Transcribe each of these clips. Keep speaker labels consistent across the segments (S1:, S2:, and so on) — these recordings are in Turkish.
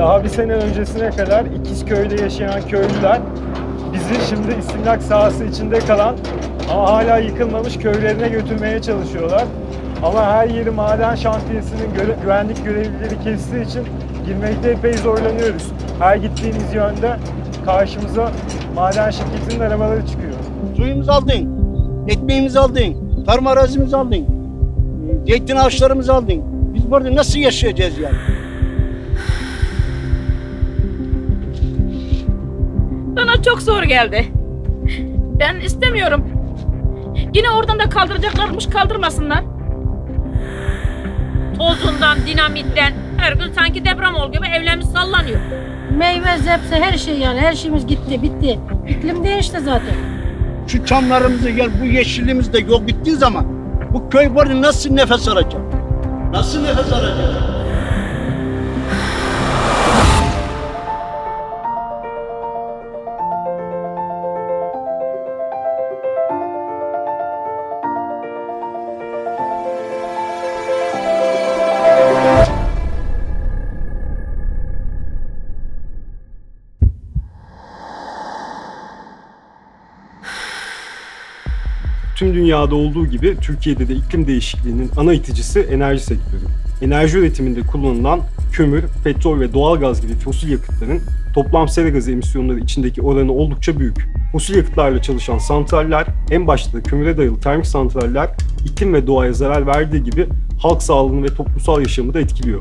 S1: Daha bir sene öncesine kadar İkizköy'de yaşayan köylüler bizi şimdi istimlak sahası içinde kalan ama hala yıkılmamış köylerine götürmeye çalışıyorlar. Ama her yeri maden şantiyesinin güvenlik görevlileri kestiği için girmekte epey zorlanıyoruz. Her gittiğimiz yönde karşımıza maden şirketinin arabaları çıkıyor.
S2: Suyumuzu aldın, ekmeğimizi aldın, tarım arazimizi aldın, zeytin ağaçlarımızı aldın. Biz burada nasıl yaşayacağız yani?
S3: Bana çok zor geldi. Ben istemiyorum. Yine oradan da kaldıracaklarmış, kaldırmasınlar. Tozundan, dinamitten, her gün sanki deprem oluyor gibi evlerimiz sallanıyor.
S4: Meyve, zepse, her şey yani, her şeyimiz gitti, bitti. İklim değişti zaten.
S2: Şu çamlarımızı gel, bu yeşilliğimiz de yok bittiği zaman bu köy burada nasıl nefes alacak? Nasıl nefes alacak?
S1: Tüm dünyada olduğu gibi Türkiye'de de iklim değişikliğinin ana iticisi enerji sektörü. Enerji üretiminde kullanılan kömür, petrol ve doğalgaz gibi fosil yakıtların toplam sera gazı emisyonları içindeki oranı oldukça büyük. Fosil yakıtlarla çalışan santraller, en başta da kömüre dayalı termik santraller, iklim ve doğaya zarar verdiği gibi halk sağlığını ve toplumsal yaşamı da etkiliyor.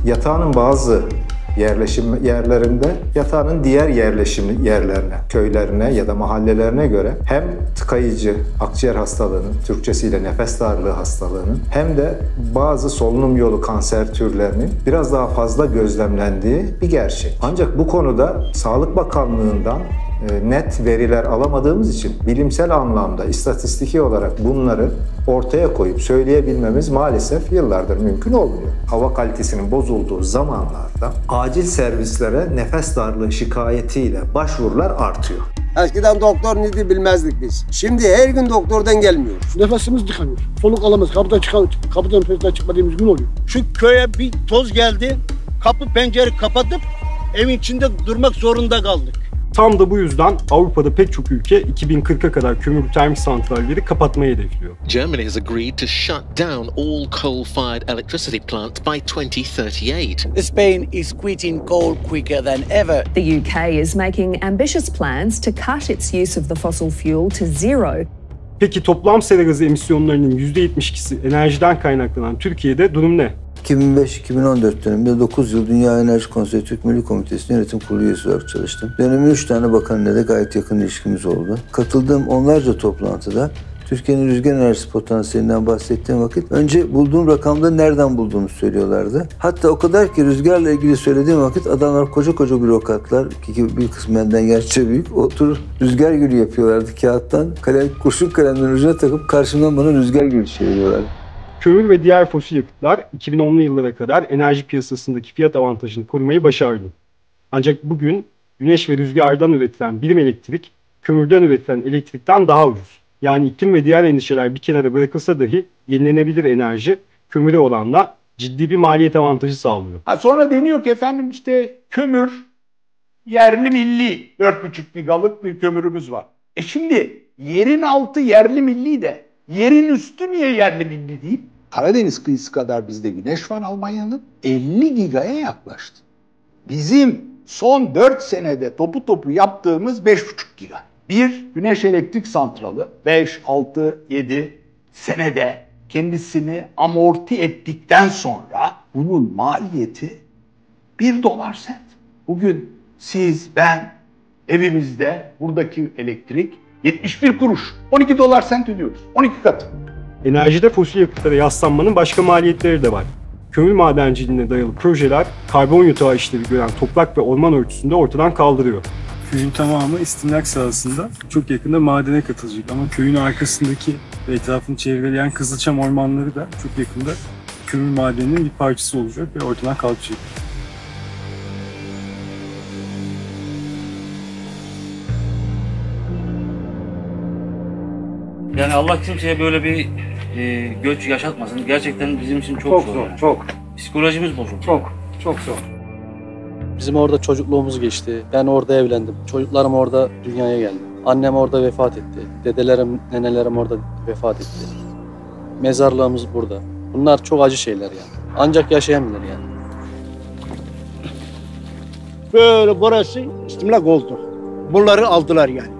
S5: Yatağının bazı yerleşim yerlerinde yatağının diğer yerleşim yerlerine, köylerine ya da mahallelerine göre hem tıkayıcı akciğer hastalığının, Türkçesiyle nefes darlığı hastalığının hem de bazı solunum yolu kanser türlerinin biraz daha fazla gözlemlendiği bir gerçek. Ancak bu konuda Sağlık Bakanlığı'ndan net veriler alamadığımız için bilimsel anlamda, istatistiki olarak bunları ortaya koyup söyleyebilmemiz maalesef yıllardır mümkün olmuyor. Hava kalitesinin bozulduğu zamanlarda acil servislere nefes darlığı şikayetiyle başvurular artıyor.
S6: Eskiden doktor neydi bilmezdik biz. Şimdi her gün doktordan gelmiyoruz.
S2: Nefesimiz tıkanıyor. Soluk alamaz. Kapıdan nefesden çıkmadığımız gün oluyor. Şu köye bir toz geldi. Kapı pencere kapatıp evin içinde durmak zorunda kaldık.
S1: Tam da bu yüzden Avrupa'da pek çok ülke 2040'a kadar kömür termik santralleri kapatmayı hedefliyor.
S7: Germany has agreed to shut down all coal-fired electricity plants by 2038.
S8: Spain is quitting coal quicker than ever.
S9: The UK is making ambitious plans to cut its use of the fossil fuel to zero.
S1: Peki toplam sera gazı emisyonlarının %72'si enerjiden kaynaklanan Türkiye'de durum ne?
S10: 2005-2014 döneminde 9 yıl Dünya Enerji Konseyi Türk Milli Komitesi'nin yönetim kurulu üyesi olarak çalıştım. Dönemin 3 tane bakanıyla da gayet yakın ilişkimiz oldu. Katıldığım onlarca toplantıda Türkiye'nin rüzgar enerjisi potansiyelinden bahsettiğim vakit önce bulduğum rakamda nereden bulduğunu söylüyorlardı. Hatta o kadar ki rüzgarla ilgili söylediğim vakit adamlar koca bürokratlar, ki bir kısmı benden gerçekçe büyük, oturup rüzgar gülü yapıyorlardı kağıttan. Kurşun kalemden ucuna takıp karşımdan bana rüzgar gülü çeviriyorlardı.
S1: Kömür ve diğer fosil yakıtlar 2010'lu yıllara kadar enerji piyasasındaki fiyat avantajını korumayı başardı. Ancak bugün güneş ve rüzgardan üretilen birim elektrik, kömürden üretilen elektrikten daha ucuz. Yani iklim ve diğer endişeler bir kenara bırakılsa dahi yenilenebilir enerji kömüre oranla ciddi bir maliyet avantajı sağlıyor.
S11: Sonra deniyor ki efendim işte kömür yerli milli 4,5 gigalık bir kömürümüz var. Şimdi yerin altı yerli milli de yerin üstü niye yerli milli değil? Karadeniz kıyısı kadar bizde güneş var Almanya'nın 50 gigaya yaklaştı. Bizim son 4 senede topu yaptığımız 5,5 giga. Bir güneş elektrik santralı 5, 6, 7 senede kendisini amorti ettikten sonra bunun maliyeti $1 sent. Bugün siz, ben evimizde buradaki elektrik 71 kuruş, $12 sent ödüyoruz. 12 katı.
S1: Enerjide fosil yakıtlara yaslanmanın başka maliyetleri de var. Kömür madenciliğine dayalı projeler karbon yutağı işlevi gören toprak ve orman örtüsünde ortadan kaldırıyor.
S12: Köyün tamamı istimlak sahasında çok yakında madene katılacak ama köyün arkasındaki ve etrafını çevreleyen Kızılçam ormanları da çok yakında kömür madeninin bir parçası olacak ve ortadan kalkacak.
S13: Yani Allah kimseye böyle bir göç yaşatmasın. Gerçekten bizim için çok zor.
S11: Çok.
S13: Psikolojimiz bozuldu.
S11: Çok zor.
S14: Bizim orada çocukluğumuz geçti. Ben orada evlendim. Çocuklarım orada dünyaya geldi. Annem orada vefat etti. Dedelerim, nenelerim orada vefat etti. Mezarlığımız burada. Bunlar çok acı şeyler yani. Ancak yaşayan bilir yani.
S2: Böyle burası istimlak oldu. Bunları aldılar yani.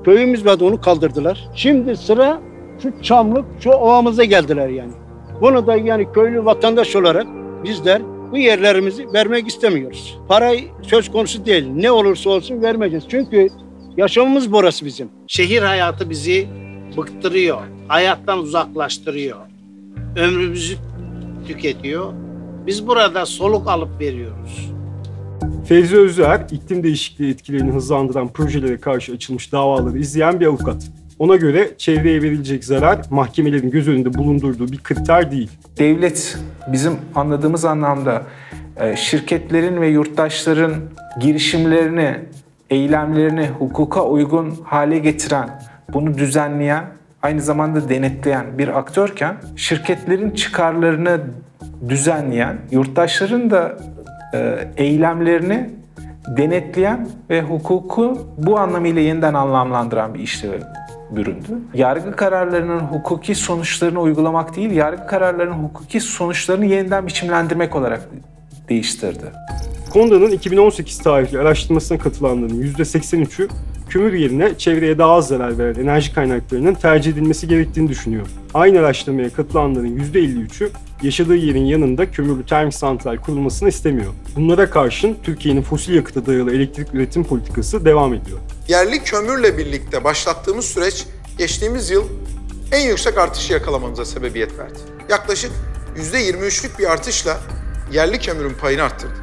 S2: Köyümüz vardı, onu kaldırdılar. Şimdi sıra şu Çamlık, şu ovamıza geldiler yani. Bunu da yani köylü vatandaş olarak bizler bu yerlerimizi vermek istemiyoruz. Parayı söz konusu değil. Ne olursa olsun vermeyeceğiz. Çünkü yaşamımız burası bizim.
S15: Şehir hayatı bizi bıktırıyor. Hayattan uzaklaştırıyor. Ömrümüzü tüketiyor. Biz burada soluk alıp veriyoruz.
S1: Fevzi Özer, iklim değişikliği etkilerini hızlandıran projelere karşı açılmış davaları izleyen bir avukat. Ona göre çevreye verilecek zarar mahkemelerin göz önünde bulundurduğu bir kriter değil.
S16: Devlet bizim anladığımız anlamda şirketlerin ve yurttaşların girişimlerini, eylemlerini hukuka uygun hale getiren, bunu düzenleyen, aynı zamanda denetleyen bir aktörken şirketlerin çıkarlarını düzenleyen, yurttaşların da eylemlerini denetleyen ve hukuku bu anlamıyla yeniden anlamlandıran bir işleve büründü. Yargı kararlarının hukuki sonuçlarını uygulamak değil, yargı kararlarının hukuki sonuçlarını yeniden biçimlendirmek olarak değiştirdi.
S1: KONDA'nın 2018 tarihli araştırmasına katılanların %83'ü kömür yerine çevreye daha az zarar veren enerji kaynaklarının tercih edilmesi gerektiğini düşünüyor. Aynı araştırmaya katılanların %53'ü yaşadığı yerin yanında kömürlü termik santral kurulmasını istemiyor. Bunlara karşın Türkiye'nin fosil yakıta dayalı elektrik üretim politikası devam ediyor.
S17: Yerli kömürle birlikte başlattığımız süreç geçtiğimiz yıl en yüksek artışı yakalamamıza sebebiyet verdi. Yaklaşık %23'lük bir artışla yerli kömürün payını arttırdı.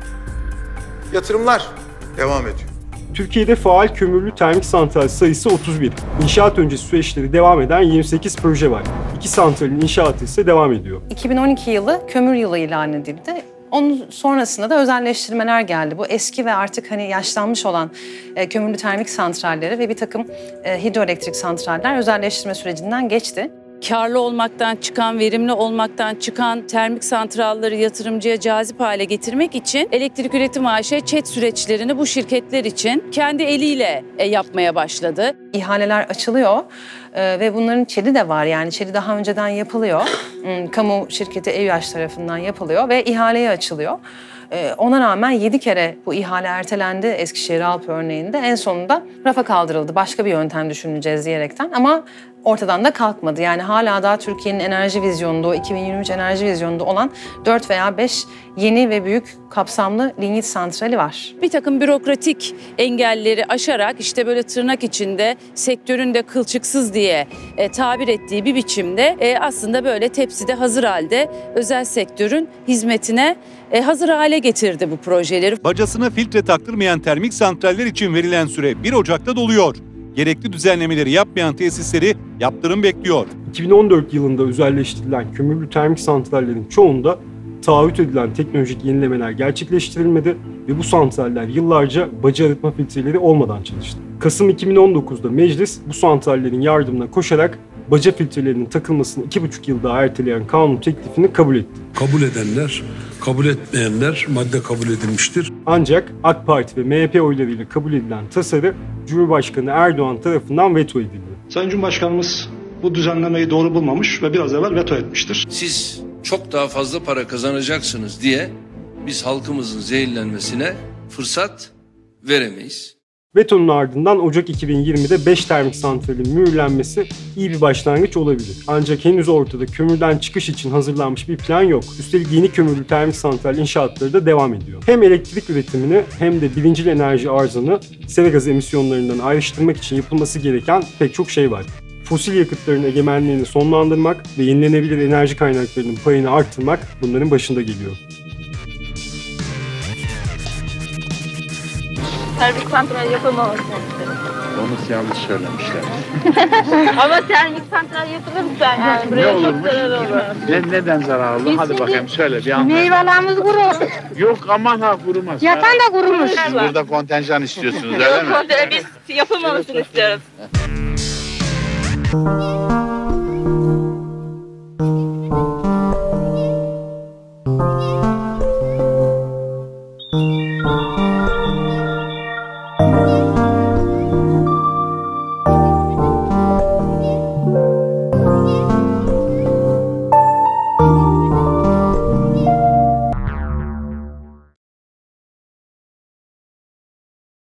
S17: Yatırımlar devam ediyor.
S1: Türkiye'de faal kömürlü termik santral sayısı 31. İnşaat öncesi süreçleri devam eden 28 proje var. 2 santralin inşaatı ise devam ediyor.
S18: 2012 yılı kömür yılı ilan edildi. Onun sonrasında da özelleştirmeler geldi. Bu eski ve artık hani yaşlanmış olan kömürlü termik santralleri ve bir takım hidroelektrik santraller özelleştirme sürecinden geçti.
S19: Karlı olmaktan çıkan, verimli olmaktan çıkan termik santralları yatırımcıya cazip hale getirmek için Elektrik Üretim AŞ ÇED süreçlerini bu şirketler için kendi eliyle yapmaya başladı.
S18: İhaleler açılıyor ve bunların ÇED'i de var. Yani ÇED'i daha önceden yapılıyor. Kamu şirketi EÜAŞ tarafından yapılıyor ve ihaleye açılıyor. Ona rağmen 7 kere bu ihale ertelendi Eskişehir Alp örneğinde. En sonunda rafa kaldırıldı. Başka bir yöntem düşüneceğiz diyerekten ama ortadan da kalkmadı. Yani hala daha Türkiye'nin enerji vizyonunda, o 2023 enerji vizyonunda olan 4 veya 5 yeni ve büyük kapsamlı lignit santrali var.
S19: Bir takım bürokratik engelleri aşarak işte böyle tırnak içinde sektörün de kılçıksız diye tabir ettiği bir biçimde aslında böyle tepside hazır halde özel sektörün hizmetine hazır hale getirdi bu projeleri.
S20: Bacasına filtre taktırmayan termik santraller için verilen süre 1 Ocak'ta doluyor. Gerekli düzenlemeleri yapmayan tesisleri yaptırım bekliyor.
S1: 2014 yılında özelleştirilen kömürlü termik santrallerin çoğunda taahhüt edilen teknolojik yenilemeler gerçekleştirilmedi ve bu santraller yıllarca baca arıtma filtreleri olmadan çalıştı. Kasım 2019'da meclis bu santrallerin yardımına koşarak baca filtrelerinin takılmasını 2,5 yıl daha erteleyen kanun teklifini kabul etti.
S21: Kabul edenler, kabul etmeyenler madde kabul edilmiştir.
S1: Ancak AK Parti ve MHP oylarıyla kabul edilen tasarı Cumhurbaşkanı Erdoğan tarafından veto edildi.
S22: Sayın Cumhurbaşkanımız bu düzenlemeyi doğru bulmamış ve biraz evvel veto etmiştir.
S23: Siz çok daha fazla para kazanacaksınız diye biz halkımızın zehirlenmesine fırsat veremeyiz.
S1: Vetonun ardından Ocak 2020'de 5 termik santralin mühürlenmesi iyi bir başlangıç olabilir. Ancak henüz ortada kömürden çıkış için hazırlanmış bir plan yok. Üstelik yeni kömürlü termik santral inşaatları da devam ediyor. Hem elektrik üretimini hem de birincil enerji arzını sera gazı emisyonlarından ayrıştırmak için yapılması gereken pek çok şey var. Fosil yakıtların egemenliğini sonlandırmak ve yenilenebilir enerji kaynaklarının payını arttırmak bunların başında geliyor.
S3: Termik santral yapılmaması istedim.
S11: Onu yanlış söylemişler.
S3: Ama termik santral yapılırsa yani buraya çok zarar olur.
S11: Neden zararlı? Hadi bakayım söyle bir anlat.
S4: Meyvelerimiz kurur.
S11: Yok aman ha kurumaz.
S4: Yatan da kurumuş.
S11: Siz burada kontenjan istiyorsunuz öyle mi?
S3: Biz yapılmamasını istiyoruz.